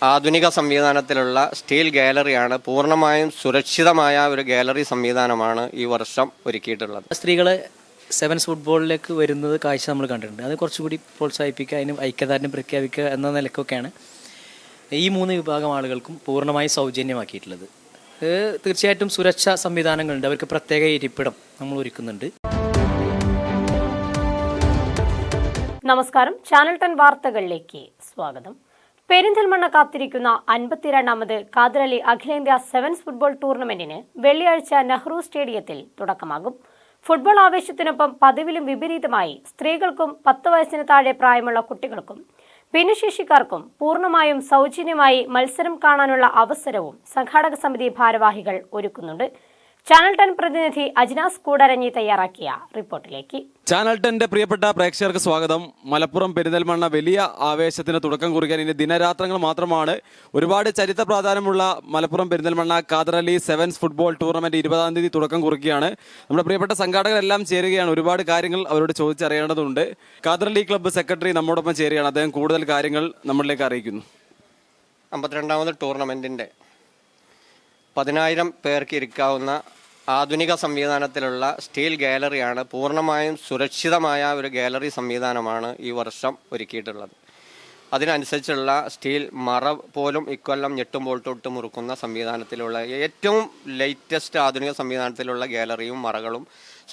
ആധുനിക സംവിധാനത്തിലുള്ള സ്റ്റീൽ ഗാലറിയാണ്. പൂർണ്ണമായും സുരക്ഷിതമായ ഒരു ഗാലറി സംവിധാനമാണ് ഈ വർഷം ഒരുക്കിയിട്ടുള്ളത്. സ്ത്രീകളെ സെവൻസ് ഫുട്ബോളിലേക്ക് വരുന്നത് കാഴ്ച നമ്മൾ കണ്ടിട്ടുണ്ട്. അത് കുറച്ചുകൂടി പ്രോത്സാഹിപ്പിക്കുക, അതിന് ഐക്യദാർഢ്യം പ്രഖ്യാപിക്കുക എന്ന നിലക്കൊക്കെയാണ് ഈ 3 വിഭാഗം ആളുകൾക്കും പൂർണ്ണമായി സൗജന്യമാക്കിയിട്ടുള്ളത്. തീർച്ചയായിട്ടും സുരക്ഷാ സംവിധാനങ്ങളുണ്ട്, അവർക്ക് പ്രത്യേക ഇരിപ്പിടം നമ്മൾ ഒരുക്കുന്നുണ്ട്. നമസ്കാരം, ചാനൽ 10 വാർത്തകളിലേക്ക് സ്വാഗതം. പെരിന്തൽമണ്ണ കാത്തിരിക്കുന്ന 52ാമത് ഖാദർ അലി അഖിലേന്ത്യാ സെവൻസ് ഫുട്ബോൾ ടൂർണമെന്റിന് വെള്ളിയാഴ്ച നെഹ്റു സ്റ്റേഡിയത്തിൽ തുടക്കമാകും. ഫുട്ബോൾ ആവേശത്തിനൊപ്പം പതിവിലും വിപരീതമായി സ്ത്രീകൾക്കും 10 വയസ്സിന് താഴെ പ്രായമുള്ള കുട്ടികൾക്കും ഭിന്നശേഷിക്കാർക്കും പൂർണ്ണമായും സൗജന്യമായി മത്സരം കാണാനുള്ള അവസരവും സംഘാടക സമിതി ഭാരവാഹികൾ ഒരുക്കുന്നുണ്ട്. ചാനൽ 10 പ്രതിനിധി അജ്നാസ് കൂടരഞ്ഞി തയ്യാറാക്കിയ റിപ്പോർട്ടിലേക്ക്. ചാനൽ 10ന്റെ പ്രിയപ്പെട്ട പ്രേക്ഷകർക്ക് സ്വാഗതം. മലപ്പുറം പെരിന്തൽമണ്ണ വലിയ ആവേശത്തിന് തുടക്കം കുറിക്കാൻ ഇനി ദിനരാത്രങ്ങൾ മാത്രമാണ്. ഒരുപാട് ചരിത്ര പ്രാധാന്യമുള്ള Malappuram Perinthalmanna Khader Ali sevens football tournament 20-ാം തീയതി തുടക്കം കുറിക്കുകയാണ്. നമ്മുടെ പ്രിയപ്പെട്ട സംഘാടകരെല്ലാം ചേരുകയാണ്. ഒരുപാട് കാര്യങ്ങൾ അവരോട് ചോദിച്ചറിയേണ്ടതുണ്ട്. ഖാദർ അലി ക്ലബ്ബ് സെക്രട്ടറി നമ്മോടൊപ്പം ചേരുകയാണ്. അദ്ദേഹം കൂടുതൽ കാര്യങ്ങൾ നമ്മളിലേക്ക് അറിയിക്കുന്നു. 52ാമത് ടൂർണമെന്റിന്റെ 10,000 പേർക്ക് ഇരിക്കാവുന്ന ആധുനിക സംവിധാനത്തിലുള്ള സ്റ്റീൽ ഗാലറിയാണ്. പൂർണ്ണമായും സുരക്ഷിതമായ ഒരു ഗാലറി സംവിധാനമാണ് ഈ വർഷം ഒരുക്കിയിട്ടുള്ളത്. അതിനനുസരിച്ചുള്ള സ്റ്റീൽ മറ പോലും ഇക്കൊല്ലം ഞെട്ടുമ്പോൾ തൊട്ട് മുറുക്കുന്ന സംവിധാനത്തിലുള്ള ഏറ്റവും ലേറ്റസ്റ്റ് ആധുനിക സംവിധാനത്തിലുള്ള ഗാലറിയും മറകളും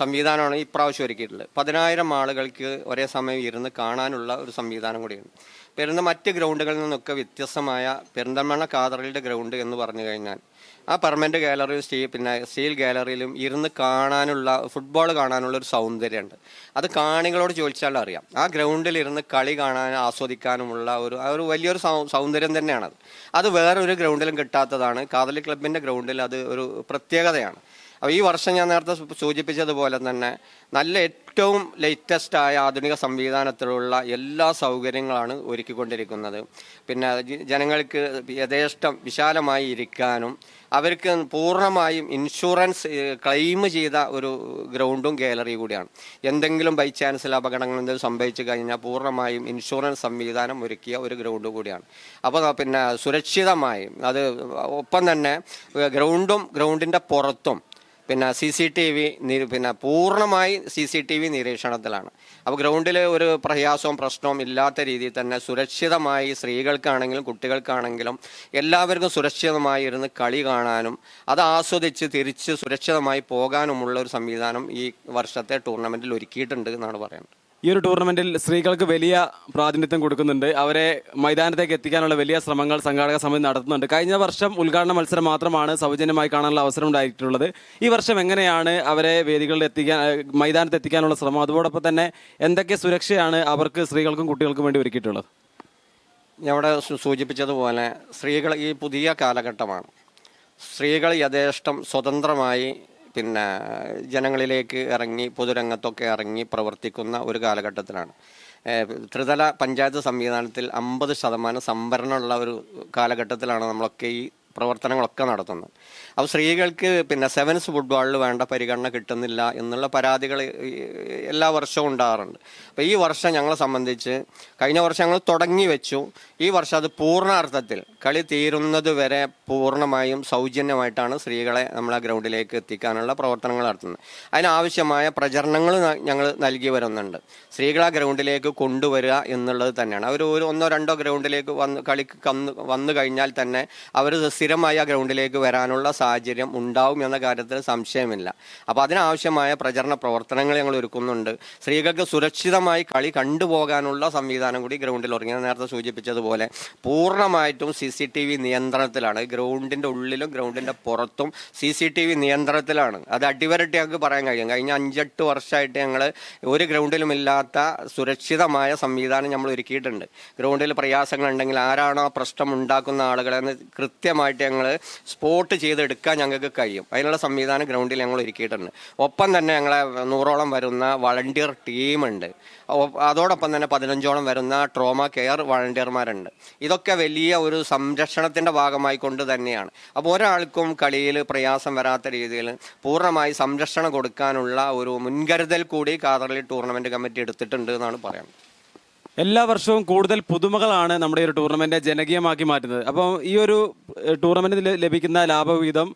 സംവിധാനമാണ് ഇപ്രാവശ്യം ഒരുക്കിയിട്ടുള്ളത്. 10,000 ആളുകൾക്ക് ഒരേ സമയം ഇരുന്ന് കാണാനുള്ള ഒരു സംവിധാനം കൂടിയാണ്. മറ്റ് ഗ്രൗണ്ടുകളിൽ നിന്നൊക്കെ വ്യത്യസ്തമായ പെരിന്തൽമണ്ണ ഖാദറിയുടെ ഗ്രൗണ്ട് എന്ന് പറഞ്ഞു കഴിഞ്ഞാൽ ആ പെർമനന്റ് ഗാലറിയും സ്റ്റീൽ ഗാലറിയിലും ഇരുന്ന് കാണാനുള്ള ഫുട്ബോൾ കാണാനുള്ള ഒരു സൗന്ദര്യമുണ്ട്. അത് കാണികളോട് ചോദിച്ചാൽ അറിയാം. ആ ഗ്രൗണ്ടിൽ ഇരുന്ന് കളി കാണാനും ആസ്വദിക്കാനുമുള്ള ഒരു വലിയൊരു സൗന്ദര്യം തന്നെയാണത്. അത് വേറൊരു ഗ്രൗണ്ടിലും കിട്ടാത്തതാണ്. ഖാദർ അലി ക്ലബിൻ്റെ ഗ്രൗണ്ടിൽ അത് ഒരു പ്രത്യേകതയാണ്. അപ്പോൾ ഈ വർഷം ഞാൻ നേരത്തെ സൂചിപ്പിച്ചതുപോലെ തന്നെ നല്ല ഏറ്റവും ലേറ്റസ്റ്റ് ആയ ആധുനിക സംവിധാനത്തിലുള്ള എല്ലാ സൗകര്യങ്ങളാണ് ഒരുക്കിക്കൊണ്ടിരിക്കുന്നത്. ജനങ്ങൾക്ക് യഥേഷ്ടം വിശാലമായി ഇരിക്കാനും അവർക്ക് പൂർണ്ണമായും ഇൻഷുറൻസ് ക്ലെയിം ചെയ്ത ഒരു ഗ്രൗണ്ടും ഗാലറി കൂടിയാണ്. എന്തെങ്കിലും ബൈ ചാൻസിൽ അപകടങ്ങൾ എന്തെങ്കിലും സംഭവിച്ചു കഴിഞ്ഞാൽ പൂർണ്ണമായും ഇൻഷുറൻസ് സംവിധാനം ഒരുക്കിയ ഒരു ഗ്രൗണ്ട് കൂടിയാണ്. അപ്പോൾ സുരക്ഷിതമായി അത് ഒപ്പം തന്നെ ഗ്രൗണ്ടിൻ്റെ പുറത്തും CCTV പൂർണ്ണമായി CCTV നിരീക്ഷണത്തിലാണ്. അപ്പോൾ ഗ്രൗണ്ടിൽ ഒരു പ്രശ്നവും ഇല്ലാത്ത രീതിയിൽ തന്നെ സുരക്ഷിതമായി സ്ത്രീകൾക്കാണെങ്കിലും കുട്ടികൾക്കാണെങ്കിലും എല്ലാവർക്കും സുരക്ഷിതമായി ഇരുന്ന് കളി കാണാനും അത് ആസ്വദിച്ച് തിരിച്ച് സുരക്ഷിതമായി പോകാനുമുള്ള ഒരു സംവിധാനം ഈ വർഷത്തെ ടൂർണമെന്റിൽ ഒരുക്കിയിട്ടുണ്ട് എന്നാണ് പറയുന്നത്. ഈ ഒരു ടൂർണമെന്റിൽ സ്ത്രീകൾക്ക് വലിയ പ്രാതിനിധ്യം കൊടുക്കുന്നുണ്ട്. അവരെ മൈതാനത്തേക്ക് എത്തിക്കാനുള്ള വലിയ ശ്രമങ്ങൾ സംഘാടക സമിതി നടത്തുന്നുണ്ട്. കഴിഞ്ഞ വർഷം ഉദ്ഘാടന മത്സരം മാത്രമാണ് സൗജന്യമായി കാണാനുള്ള അവസരം ഉണ്ടായിട്ടുള്ളത്. ഈ വർഷം എങ്ങനെയാണ് അവരെ വേദികളിൽ മൈതാനത്ത് എത്തിക്കാനുള്ള ശ്രമം? അതോടൊപ്പം തന്നെ എന്തൊക്കെ സുരക്ഷയാണ് അവർക്ക് സ്ത്രീകൾക്കും കുട്ടികൾക്കും വേണ്ടി ഒരുക്കിയിട്ടുള്ളത്? ഞാൻ ഇവിടെ സൂചിപ്പിച്ചതുപോലെ സ്ത്രീകൾ ഈ പുതിയ കാലഘട്ടമാണ്. സ്ത്രീകൾ യഥേഷ്ടം സ്വതന്ത്രമായി ജനങ്ങളിലേക്ക് ഇറങ്ങി പൊതുരംഗത്തൊക്കെ ഇറങ്ങി പ്രവർത്തിക്കുന്ന ഒരു കാലഘട്ടത്തിലാണ്. ത്രിതല പഞ്ചായത്ത് സംവിധാനത്തിൽ 50% സംവരണമുള്ള ഒരു കാലഘട്ടത്തിലാണ് നമ്മളൊക്കെ ഈ പ്രവർത്തനങ്ങളൊക്കെ നടത്തുന്നത്. അപ്പോൾ സ്ത്രീകൾക്ക് സെവൻസ് ഫുട്ബോളിൽ വേണ്ട പരിഗണന കിട്ടുന്നില്ല എന്നുള്ള പരാതികൾ എല്ലാ വർഷവും ഉണ്ടാകാറുണ്ട്. അപ്പോൾ ഈ വർഷം ഞങ്ങളെ സംബന്ധിച്ച് കഴിഞ്ഞ വർഷം ഞങ്ങൾ തുടങ്ങി വെച്ചു. ഈ വർഷം അത് പൂർണ്ണാർത്ഥത്തിൽ കളി തീരുന്നത് വരെ പൂർണ്ണമായും സൗജന്യമായിട്ടാണ് സ്ത്രീകളെ നമ്മൾ ആ ഗ്രൗണ്ടിലേക്ക് എത്തിക്കാനുള്ള പ്രവർത്തനങ്ങൾ നടത്തുന്നത്. അതിനാവശ്യമായ പ്രചരണങ്ങൾ ഞങ്ങൾ നൽകി വരുന്നുണ്ട്. സ്ത്രീകളെ ആ ഗ്രൗണ്ടിലേക്ക് കൊണ്ടുവരിക എന്നുള്ളത് തന്നെയാണ്. അവർ ഒരു 1-2 ഗ്രൗണ്ടിലേക്ക് വന്നു കഴിഞ്ഞാൽ തന്നെ അവർ സ്ഥിരമായി ആ ഗ്രൗണ്ടിലേക്ക് വരാനുള്ള സാഹചര്യം ഉണ്ടാവും എന്ന കാര്യത്തിൽ സംശയമില്ല. അപ്പോൾ അതിനാവശ്യമായ പ്രചരണ പ്രവർത്തനങ്ങൾ ഞങ്ങൾ ഒരുക്കുന്നുണ്ട്. സ്ത്രീകൾക്ക് സുരക്ഷിതമായി കളി കണ്ടുപോകാനുള്ള സംവിധാനം കൂടി ഗ്രൗണ്ടിൽ ഒരുങ്ങി. നേരത്തെ സൂചിപ്പിച്ചതുപോലെ പൂർണ്ണമായിട്ടും CCTV നിയന്ത്രണത്തിലാണ്. ഗ്രൗണ്ടിൻ്റെ ഉള്ളിലും ഗ്രൗണ്ടിൻ്റെ പുറത്തും CCTV നിയന്ത്രണത്തിലാണ്. അത് അടിവരട്ടി ഞങ്ങൾക്ക് പറയാൻ കഴിയും. കഴിഞ്ഞ 5-8 വർഷമായിട്ട് ഞങ്ങൾ ഒരു ഗ്രൗണ്ടിലും ഇല്ലാത്ത സുരക്ഷിതമായ സംവിധാനം നമ്മൾ ഒരുക്കിയിട്ടുണ്ട്. ഗ്രൗണ്ടിൽ പ്രയാസങ്ങളുണ്ടെങ്കിൽ ആരാണോ പ്രശ്നം ഉണ്ടാക്കുന്ന ആളുകളെന്ന് കൃത്യമായിട്ട് ഞങ്ങൾ സ്പോട്ട് ചെയ്തെടുക്കാൻ ഞങ്ങൾക്ക് കഴിയും. അതിനുള്ള സംവിധാനം ഗ്രൗണ്ടിൽ ഞങ്ങൾ ഒരുക്കിയിട്ടുണ്ട്. ഒപ്പം തന്നെ ഞങ്ങളെ 100ഓളം വരുന്ന വളണ്ടിയർ ടീമുണ്ട്. അതോടൊപ്പം തന്നെ 15ഓളം വരുന്ന ട്രോമ കെയർ വളണ്ടിയർമാരുണ്ട്. ഇതൊക്കെ വലിയ ഒരു സംരക്ഷണത്തിൻ്റെ ഭാഗമായി കൊണ്ട് തന്നെയാണ്. അപ്പോൾ ഒരാൾക്കും കളിയിൽ പ്രയാസം വരാത്ത രീതിയിൽ പൂർണ്ണമായി സംരക്ഷണം കൊടുക്കാനുള്ള ഒരു മുൻകരുതൽ കൂടി ഖാദർ അലി ടൂർണമെൻറ്റ് കമ്മിറ്റി എടുത്തിട്ടുണ്ട് എന്നാണ് പറയുന്നത്. എല്ലാ വർഷവും കൂടുതൽ പുതുമകളാണ് നമ്മുടെ ഈ ഒരു ടൂർണമെന്റ് ജനകീയമാക്കി മാറ്റുന്നത്. അപ്പോൾ ഈ ഒരു ടൂർണമെന്റിൽ ലഭിക്കുന്ന ലാഭവിഹിതം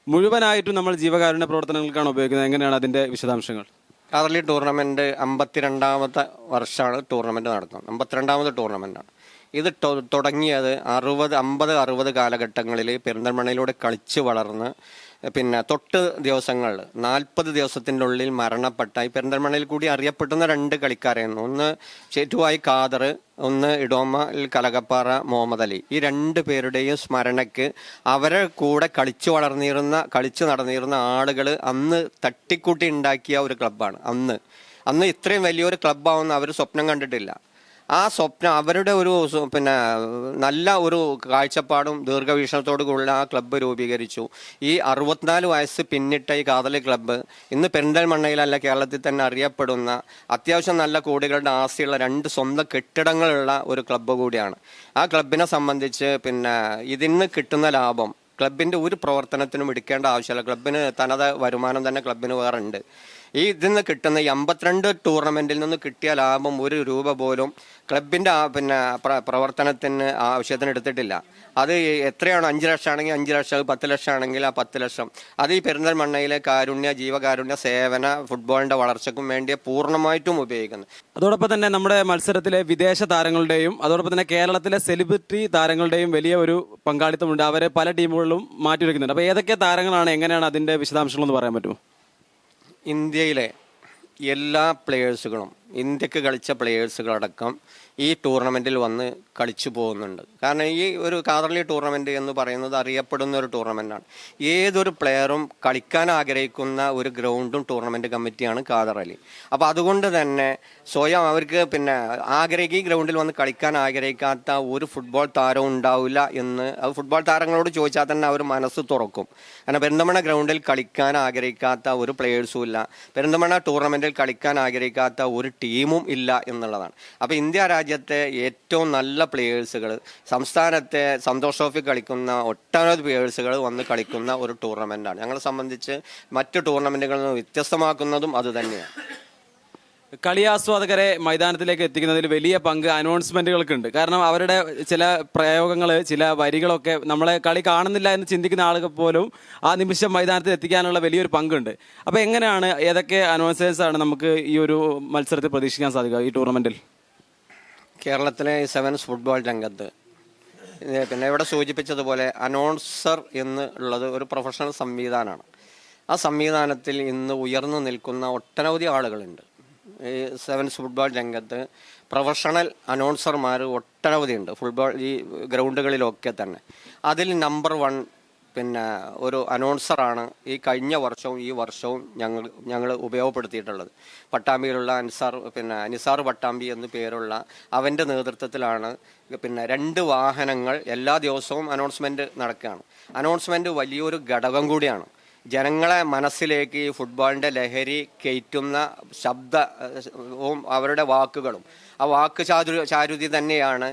മുഴുവനായിട്ടും നമ്മൾ ജീവകാരുണ്യ പ്രവർത്തനങ്ങൾക്കാണ് ഉപയോഗിക്കുന്നത്. എങ്ങനെയാണ് അതിന്റെ വിശദാംശങ്ങൾ? കാതർലി ടൂർണമെന്റ് 52ാമത്തെ വർഷമാണ് ടൂർണമെന്റ് നടക്കുന്നത്. 52ാമത് ടൂർണമെന്റാണ് ഇത്. തുടങ്ങിയത് 50-60 കാലഘട്ടങ്ങളിൽ പെരിന്തൽമണ്ണയിലൂടെ കളിച്ച് വളർന്ന് പിന്നെ തൊട്ട് ദിവസങ്ങളിൽ 40 ദിവസത്തിൻ്റെ ഉള്ളിൽ മരണപ്പെട്ട ഈ പെരിന്തൽമണ്ണയിൽ കൂടി അറിയപ്പെടുന്ന 2 കളിക്കാരായിരുന്നു. ഒന്ന് ചേറ്റുവായി ഖാദർ, ഒന്ന് ഇടോമയിൽ കലകപ്പാറ മുഹമ്മദ് അലി. ഈ 2 പേരുടെയും സ്മരണയ്ക്ക് അവരെ കൂടെ കളിച്ചു നടന്നിരുന്ന ആളുകൾ അന്ന് തട്ടിക്കൂട്ടി ഉണ്ടാക്കിയ ഒരു ക്ലബ്ബാണ്. അന്ന് ഇത്രയും വലിയൊരു ക്ലബ്ബാവുന്ന അവർ സ്വപ്നം കണ്ടിട്ടില്ല. ആ സ്വപ്നം അവരുടെ ഒരു പിന്നെ നല്ല ഒരു കാഴ്ചപ്പാടും ദീർഘവീക്ഷണത്തോടു കൂടി ആ ക്ലബ്ബ് രൂപീകരിച്ചു. ഈ 64 വയസ്സ് പിന്നിട്ട ഈ കാതലി ക്ലബ്ബ് ഇന്ന് പെരിന്തൽമണ്ണയിലല്ല കേരളത്തിൽ തന്നെ അറിയപ്പെടുന്ന അത്യാവശ്യം നല്ല കോടികളുടെ ആസ്തിയുള്ള 2 സ്വന്തം കെട്ടിടങ്ങളുള്ള ഒരു ക്ലബ്ബ് കൂടിയാണ്. ആ ക്ലബിനെ സംബന്ധിച്ച് പിന്നെ ഇതിന് കിട്ടുന്ന ലാഭം ക്ലബിൻ്റെ ഒരു പ്രവർത്തനത്തിനും എടുക്കേണ്ട ആവശ്യമില്ല. ക്ലബിന് തനത് വരുമാനം തന്നെ ക്ലബിന് വേറെ ഉണ്ട്. ഇതിൽ നിന്ന് കിട്ടുന്ന ഈ 52 ടൂർണമെന്റിൽ നിന്ന് കിട്ടിയ ലാഭം 1 രൂപ പോലും ക്ലബിന്റെ പിന്നെ പ്രവർത്തനത്തിന് ആവശ്യത്തിന് എടുത്തിട്ടില്ല. അത് എത്രയാണോ 5 ലക്ഷം ആണെങ്കിൽ 5 ലക്ഷം, 10 ലക്ഷം ആണെങ്കിൽ ആ 10 ലക്ഷം അത് ഈ പെരിന്തൽമണ്ണയിലെ ജീവകാരുണ്യ സേവന ഫുട്ബോളിന്റെ വളർച്ചയ്ക്കും വേണ്ടി പൂർണ്ണമായിട്ടും ഉപയോഗിക്കുന്നു. അതോടൊപ്പം തന്നെ നമ്മുടെ മത്സരത്തിലെ വിദേശ താരങ്ങളുടെയും അതോടൊപ്പം തന്നെ കേരളത്തിലെ സെലിബ്രിറ്റി താരങ്ങളുടെയും വലിയ ഒരു പങ്കാളിത്തമുണ്ട്. അവരെ പല ടീമുകളിലും മാറ്റിവെക്കുന്നുണ്ട്. അപ്പോൾ ഏതൊക്കെ താരങ്ങളാണ്, എങ്ങനെയാണ് അതിന്റെ വിശദാംശങ്ങളൊന്ന് പറയാൻ പറ്റുമോ? ഇന്ത്യയിലെ എല്ലാ പ്ലെയേഴ്സുകളും, ഇന്ത്യക്ക് കളിച്ച പ്ലെയേഴ്സുകളടക്കം ഈ ടൂർണമെൻറ്റിൽ വന്ന് കളിച്ചു പോകുന്നുണ്ട്. കാരണം ഈ ഒരു കാതർലി ടൂർണമെൻറ്റ് എന്ന് പറയുന്നത് അറിയപ്പെടുന്ന ഒരു ടൂർണമെൻറ്റാണ്. ഏതൊരു പ്ലെയറും കളിക്കാൻ ആഗ്രഹിക്കുന്ന ഒരു ഗ്രൗണ്ടും ടൂർണമെൻറ്റ് കമ്മിറ്റിയാണ് കാദർ അലി. അപ്പോൾ അതുകൊണ്ട് തന്നെ സ്വയം അവർക്ക് പിന്നെ ഈ ഗ്രൗണ്ടിൽ വന്ന് കളിക്കാൻ ആഗ്രഹിക്കാത്ത ഒരു ഫുട്ബോൾ താരവും ഉണ്ടാവില്ല എന്ന് ഫുട്ബോൾ താരങ്ങളോട് ചോദിച്ചാൽ തന്നെ അവർ മനസ്സ് തുറക്കും. കാരണം പെരിന്തൽമണ്ണ ഗ്രൗണ്ടിൽ കളിക്കാൻ ആഗ്രഹിക്കാത്ത ഒരു പ്ലെയേഴ്സും ഇല്ല, പെരിന്തൽമണ്ണ ടൂർണമെൻറ്റിൽ കളിക്കാൻ ആഗ്രഹിക്കാത്ത ഒരു ടീമും ഇല്ല എന്നുള്ളതാണ്. അപ്പോൾ ഇന്ത്യ രാജ്യത്തെ ഏറ്റവും നല്ല പ്ലെയേഴ്സുകൾ, സംസ്ഥാനത്തെ സന്തോഷ് ട്രോഫി കളിക്കുന്ന ഒട്ടനവധി പ്ലെയേഴ്സുകൾ വന്ന് കളിക്കുന്ന ഒരു ടൂർണമെൻറ്റാണ്. ഞങ്ങളെ സംബന്ധിച്ച് മറ്റ് ടൂർണമെൻറ്റുകളിൽ നിന്ന് വ്യത്യസ്തമാക്കുന്നതും അതുതന്നെയാണ്. കളിയാസ്വാദകരെ മൈതാനത്തിലേക്ക് എത്തിക്കുന്നതിൽ വലിയ പങ്ക് അനൗൺസ്മെന്റുകൾക്കുണ്ട്. കാരണം അവരുടെ ചില പ്രയോഗങ്ങൾ, ചില വരികളൊക്കെ നമ്മളെ കളി കാണുന്നില്ല എന്ന് ചിന്തിക്കുന്ന ആളുകൾ പോലും ആ നിമിഷം മൈതാനത്തിൽ എത്തിക്കാനുള്ള വലിയൊരു പങ്കുണ്ട്. അപ്പോൾ എങ്ങനെയാണ്, ഏതൊക്കെ അനൗൺസേഴ്സാണ് നമുക്ക് ഈ ഒരു മത്സരത്തിൽ പ്രതീക്ഷിക്കാൻ സാധിക്കുക ഈ ടൂർണമെന്റിൽ? കേരളത്തിലെ സെവൻസ് ഫുട്ബോൾ രംഗത്ത് പിന്നെ ഇവിടെ സൂചിപ്പിച്ചതുപോലെ അനൗൺസർ എന്നുള്ളത് ഒരു പ്രൊഫഷണൽ സംവിധാനമാണ്. ആ സംവിധാനത്തിൽ ഇന്ന് ഉയർന്നു നിൽക്കുന്ന ഒട്ടനവധി ആളുകളുണ്ട്. ഈ സെവൻസ് ഫുട്ബോൾ രംഗത്ത് പ്രൊഫഷണൽ അനൗൺസർമാർ ഒട്ടനവധിയുണ്ട് ഫുട്ബോൾ ഈ ഗ്രൗണ്ടുകളിലൊക്കെ തന്നെ. അതിൽ നമ്പർ 1 പിന്നെ ഒരു അനൗൺസറാണ് ഈ കഴിഞ്ഞ വർഷവും ഈ വർഷവും ഞങ്ങൾ ഉപയോഗപ്പെടുത്തിയിട്ടുള്ളത്. പട്ടാമ്പിയിലുള്ള നിസാർ പട്ടാമ്പി എന്ന് പേരുള്ള അവൻ്റെ നേതൃത്വത്തിലാണ് പിന്നെ 2 വാഹനങ്ങൾ എല്ലാ ദിവസവും അനൗൺസ്മെൻറ്റ് നടക്കുകയാണ്. അനൗൺസ്മെൻറ്റ് വലിയൊരു ഘടകം കൂടിയാണ്. ജനങ്ങളെ മനസ്സിലേക്ക് ഈ ഫുട്ബോളിൻ്റെ ലഹരി കയറ്റുന്ന ശബ്ദവും അവരുടെ വാക്കുകളും ആ വാക്ക് ചാരുതി തന്നെയാണ്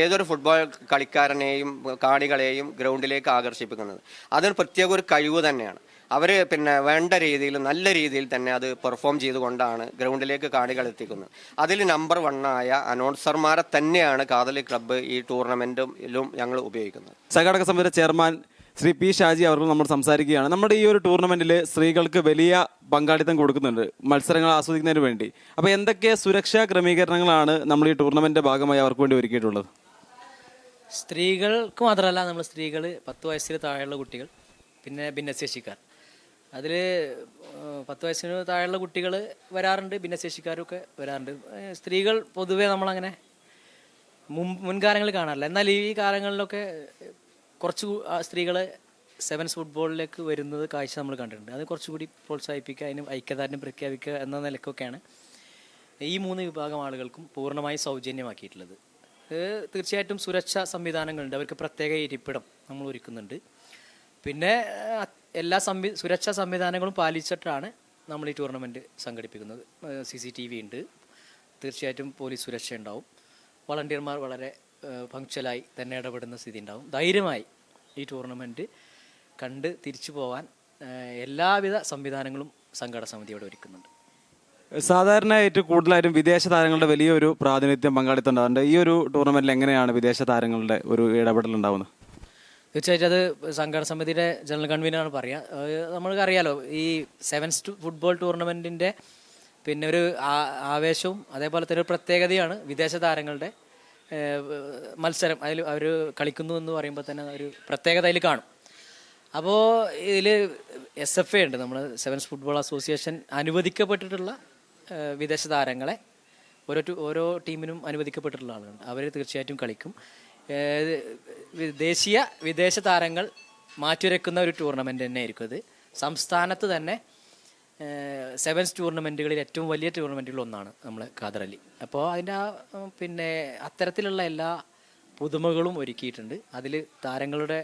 ഏതൊരു ഫുട്ബോൾ കളിക്കാരനെയും കാണികളെയും ഗ്രൗണ്ടിലേക്ക് ആകർഷിപ്പിക്കുന്നത്. അതൊരു പ്രത്യേക ഒരു കഴിവ് തന്നെയാണ്. അവർ പിന്നെ വേണ്ട രീതിയിൽ നല്ല രീതിയിൽ തന്നെ അത് പെർഫോം ചെയ്തുകൊണ്ടാണ് ഗ്രൗണ്ടിലേക്ക് കാണികൾ എത്തിക്കുന്നത്. അതിൽ നമ്പർ 1 അനൗൺസർമാരെ തന്നെയാണ് കാതലി ക്ലബ്ബ് ഈ ടൂർണമെൻറ്റിലും ഞങ്ങൾ ഉപയോഗിക്കുന്നത്. സംഘാടക സമിതിയുടെ ചെയർമാൻ ശ്രീ പി ഷാജി അവർ നമ്മൾ സംസാരിക്കുകയാണ്. നമ്മുടെ ഈ ഒരു ടൂർണമെന്റിൽ സ്ത്രീകൾക്ക് വലിയ പങ്കാളിത്തം കൊടുക്കുന്നുണ്ട് മത്സരങ്ങൾ ആസ്വദിക്കുന്നതിന് വേണ്ടി. അപ്പോൾ എന്തൊക്കെ സുരക്ഷാ ക്രമീകരണങ്ങളാണ് നമ്മൾ ഈ ടൂർണമെന്റിന്റെ ഭാഗമായി അവർക്ക് വേണ്ടി ഒരുക്കിയിട്ടുള്ളത്? സ്ത്രീകൾക്ക് മാത്രമല്ല, നമ്മൾ സ്ത്രീകൾ, 10 വയസ്സിന് താഴെയുള്ള കുട്ടികൾ, പിന്നെ ഭിന്നശേഷിക്കാർ. അതിൽ 10 വയസ്സിന് താഴെയുള്ള കുട്ടികൾ വരാറുണ്ട്, ഭിന്നശേഷിക്കാരൊക്കെ വരാറുണ്ട്. സ്ത്രീകൾ പൊതുവേ നമ്മളങ്ങനെ മുൻകാലങ്ങളിൽ കാണാറില്ല. എന്നാൽ ഈ കാലങ്ങളിലൊക്കെ കുറച്ച് സ്ത്രീകൾ സെവൻസ് ഫുട്ബോളിലേക്ക് വരുന്നത് കാഴ്ച നമ്മൾ കണ്ടിട്ടുണ്ട്. അത് കുറച്ചുകൂടി പ്രോത്സാഹിപ്പിക്കുക, അതിന് ഐക്യദാർഢ്യം പ്രഖ്യാപിക്കുക എന്ന നിലക്കൊക്കെയാണ് ഈ 3 വിഭാഗം ആളുകൾക്കും പൂർണ്ണമായി സൗജന്യമാക്കിയിട്ടുള്ളത്. തീർച്ചയായിട്ടും സുരക്ഷാ സംവിധാനങ്ങളുണ്ട്, അവർക്ക് പ്രത്യേക ഇരിപ്പിടം നമ്മൾ ഒരുക്കുന്നുണ്ട്. പിന്നെ എല്ലാ സുരക്ഷാ സംവിധാനങ്ങളും പാലിച്ചിട്ടാണ് നമ്മൾ ഈ ടൂർണമെൻറ്റ് സംഘടിപ്പിക്കുന്നത്. CCTV ഉണ്ട്, തീർച്ചയായിട്ടും പോലീസ് സുരക്ഷ ഉണ്ടാവും, വളണ്ടിയർമാർ വളരെ പങ്ക്ച്വലായി തന്നെ ഇടപെടുന്ന സ്ഥിതി ഉണ്ടാവും. ധൈര്യമായി ഈ ടൂർണമെൻറ്റ് കണ്ട് തിരിച്ചു പോകാൻ എല്ലാവിധ സംവിധാനങ്ങളും സംഘാടക സമിതിയോടെ ഒരുക്കുന്നുണ്ട്. സാധാരണയായിട്ട് കൂടുതലായിട്ടും വിദേശ താരങ്ങളുടെ വലിയൊരു പ്രാതിനിധ്യം പങ്കാളിത്തം ഉണ്ടാകുന്നുണ്ട്. ഈ ഒരു ടൂർണമെന്റിൽ എങ്ങനെയാണ് വിദേശ താരങ്ങളുടെ ഒരു ഇടപെടൽ ഉണ്ടാവുന്നത്? തീർച്ചയായിട്ടും അത് സംഘാടക സമിതിയുടെ ജനറൽ കൺവീനറാണ് പറയുക. നമ്മൾക്കറിയാലോ ഈ സെവൻസ് ഫുട്ബോൾ ടൂർണമെൻറ്റിൻ്റെ പിന്നെ ഒരു ആവേശവും അതേപോലെ തന്നെ ഒരു പ്രത്യേകതയാണ് വിദേശ താരങ്ങളുടെ മത്സരം. അതിൽ അവർ കളിക്കുന്നു എന്ന് പറയുമ്പോൾ തന്നെ ഒരു പ്രത്യേകത അതിൽ കാണും. അപ്പോൾ ഇതിൽ SFA ഉണ്ട്, നമ്മൾ സെവൻസ് ഫുട്ബോൾ അസോസിയേഷൻ അനുവദിക്കപ്പെട്ടിട്ടുള്ള വിദേശ താരങ്ങളെ ഓരോ ടീമിനും അനുവദിക്കപ്പെട്ടിട്ടുള്ള ആളുകളുണ്ട്. അവർ തീർച്ചയായിട്ടും കളിക്കും. വിദേശ താരങ്ങൾ മാറ്റുരയ്ക്കുന്ന ഒരു ടൂർണമെൻ്റ് തന്നെ ആയിരിക്കും ഇത്. സംസ്ഥാനത്ത് തന്നെ സെവൻസ് ടൂർണമെൻറ്റുകളിൽ ഏറ്റവും വലിയ ടൂർണമെൻറ്റുകളിൽ ഒന്നാണ് നമ്മൾ ഖാദർ അലി. അപ്പോൾ അതിൻ്റെ പിന്നെ അത്തരത്തിലുള്ള എല്ലാ പുതുമകളും ഒരുക്കിയിട്ടുണ്ട്. അതിൽ താരങ്ങളുടെ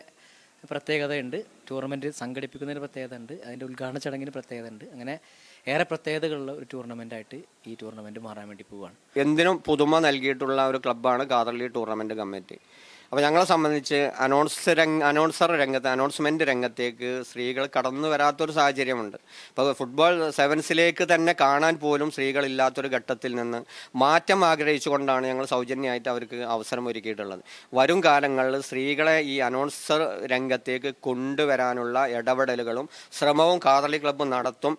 പ്രത്യേകതയുണ്ട്, ടൂർണമെൻറ്റ് സംഘടിപ്പിക്കുന്നതിന് പ്രത്യേകത ഉണ്ട്, അതിൻ്റെ ഉദ്ഘാടന ചടങ്ങിന് പ്രത്യേകത ഉണ്ട്. അങ്ങനെ ഏറെ പ്രത്യേകതകളുള്ള ഒരു ടൂർണമെൻ്റായിട്ട് ഈ ടൂർണമെൻറ്റ് മാറാൻ വേണ്ടി പോവുകയാണ്. എന്തിനും പുതുമ നൽകിയിട്ടുള്ള ഒരു ക്ലബ്ബാണ് ഖാദർ അലി ടൂർണമെൻറ്റ് കമ്മിറ്റി. അപ്പോൾ ഞങ്ങളെ സംബന്ധിച്ച് അനൗൺസ്മെൻറ്റ് രംഗത്തേക്ക് സ്ത്രീകൾ കടന്നു വരാത്തൊരു സാഹചര്യമുണ്ട്. ഇപ്പോൾ ഫുട്ബോൾ സെവൻസിലേക്ക് തന്നെ കാണാൻ പോലും സ്ത്രീകളില്ലാത്തൊരു ഘട്ടത്തിൽ നിന്ന് മാറ്റം ആഗ്രഹിച്ചുകൊണ്ടാണ് ഞങ്ങൾ സൗജന്യമായിട്ട് അവർക്ക് അവസരം ഒരുക്കിയിട്ടുള്ളത്. വരും കാലങ്ങളിൽ സ്ത്രീകളെ ഈ അനൗൺസർ രംഗത്തേക്ക് കൊണ്ടുവരാനുള്ള ഇടപെടലുകളും ശ്രമവും ഖാദർ അലി ക്ലബ്ബ് നടത്തും.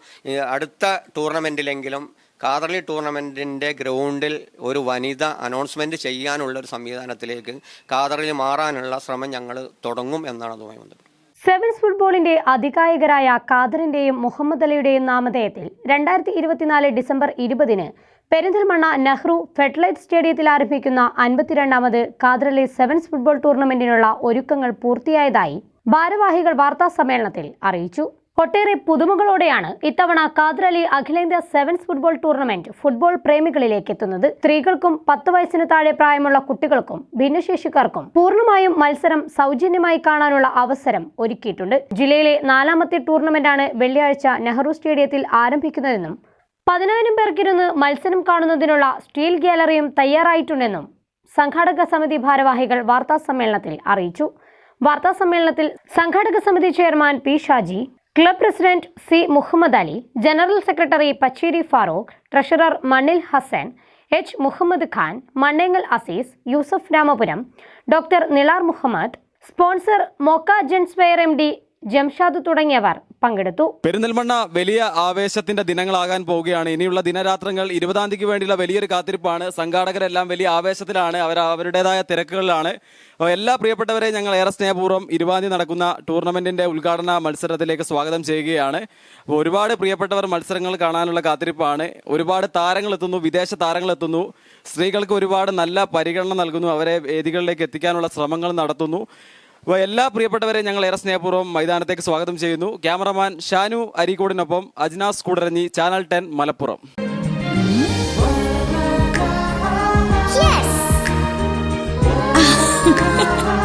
അടുത്ത ടൂർണമെൻറ്റിലെങ്കിലും ഖാദർ അലി ടൂർണമെൻറ്റിൻ്റെ ഗ്രൗണ്ടിൽ ഒരു വനിത അനൗൺസ്മെൻറ്റ് ചെയ്യാനുള്ളൊരു സംവിധാനത്തിലേക്ക് ഖാദർ അലി മാറാനുള്ള ശ്രമം ഞങ്ങൾ തുടങ്ങും എന്നാണ് അതുമായി ബന്ധപ്പെട്ടത്. സെവൻസ് ഫുട്ബോളിന്റെ അധികായകരായ ഖാദറിന്റെയും മുഹമ്മദ് അലിയുടെയും നാമധേയത്തിൽ 2024 ഡിസംബർ 20 പെരിന്തൽമണ്ണ നെഹ്റു ഫെഡറേറ്റ് സ്റ്റേഡിയത്തിൽ ആരംഭിക്കുന്ന 52ാമത് ഖാദർ അലി സെവൻസ് ഫുട്ബോൾ ടൂർണമെന്റിനുള്ള ഒരുക്കങ്ങൾ പൂർത്തിയായതായി ഭാരവാഹികൾ വാർത്താ സമ്മേളനത്തിൽ അറിയിച്ചു. ഒട്ടേറെ പുതുമകളോടെയാണ് ഇത്തവണ ഖാദർ അലി അഖിലേന്ത്യാ സെവൻസ് ഫുട്ബോൾ ടൂർണമെന്റ് ഫുട്ബോൾ പ്രേമികളിലേക്ക് എത്തുന്നത്. സ്ത്രീകൾക്കും 10 വയസ്സിന് താഴെ പ്രായമുള്ള കുട്ടികൾക്കും ഭിന്നശേഷിക്കാർക്കും പൂർണ്ണമായും മത്സരം സൗജന്യമായി കാണാനുള്ള അവസരം ഒരുക്കിയിട്ടുണ്ട്. ജില്ലയിലെ 4ാമത്തെ ടൂർണമെന്റാണ് വെള്ളിയാഴ്ച നെഹ്റു സ്റ്റേഡിയത്തിൽ ആരംഭിക്കുന്നതെന്നും 10,000 പേർക്കിരുന്ന് മത്സരം കാണുന്നതിനുള്ള സ്റ്റീൽ ഗാലറിയും തയ്യാറായിട്ടുണ്ടെന്നും സംഘാടക സമിതി ഭാരവാഹികൾ വാർത്താ സമ്മേളനത്തിൽ അറിയിച്ചു. വാർത്താ സമ്മേളനത്തിൽ സംഘാടക സമിതി chairman P. Shaji, club president C. Muhammad Ali, general secretary Pacheri Farooq, treasurer Mannil Hasan, H. Muhammad Khan, Mannengal Aziz, Yusuf Ramapuram, doctor Nilar Muhammad, sponsor Mokka gents wear MD Jamshad തുടങ്ങിയവർ പങ്കെടുത്തു. പെരിന്തൽമണ്ണ വലിയ ആവേശത്തിന്റെ ദിനങ്ങളാകാൻ പോവുകയാണ്. ഇനിയുള്ള ദിനരാത്രങ്ങൾ 20-ാം തീയതിക്ക് വേണ്ടിയുള്ള വലിയൊരു കാത്തിരിപ്പാണ്. സംഘാടകരെല്ലാം വലിയ ആവേശത്തിലാണ്, അവരുടേതായ തിരക്കുകളിലാണ്. എല്ലാ പ്രിയപ്പെട്ടവരെ ഞങ്ങൾ ഏറെ സ്നേഹപൂർവ്വം 20-ാം തീയതി നടക്കുന്ന ടൂർണമെന്റിന്റെ ഉദ്ഘാടന മത്സരത്തിലേക്ക് സ്വാഗതം ചെയ്യുകയാണ്. ഒരുപാട് പ്രിയപ്പെട്ടവർ മത്സരങ്ങൾ കാണാനുള്ള കാത്തിരിപ്പാണ്. ഒരുപാട് താരങ്ങൾ എത്തുന്നു, വിദേശ താരങ്ങൾ എത്തുന്നു. സ്ത്രീകൾക്ക് ഒരുപാട് നല്ല പരിഗണന നൽകുന്നു, അവരെ വേദികളിലേക്ക് എത്തിക്കാനുള്ള ശ്രമങ്ങൾ നടത്തുന്നു. അപ്പോൾ എല്ലാ പ്രിയപ്പെട്ടവരെ ഞങ്ങൾ ഏറെ സ്നേഹപൂർവ്വം മൈതാനത്തേക്ക് സ്വാഗതം ചെയ്യുന്നു. ക്യാമറമാൻ ഷാനു അരീക്കോടിനൊപ്പം Ajnas Koodaranji, channel 10 Malappuram.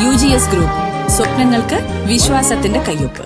UGS group, സ്വപ്നങ്ങൾക്ക് വിശ്വാസത്തിന്റെ കയ്യൊപ്പ്.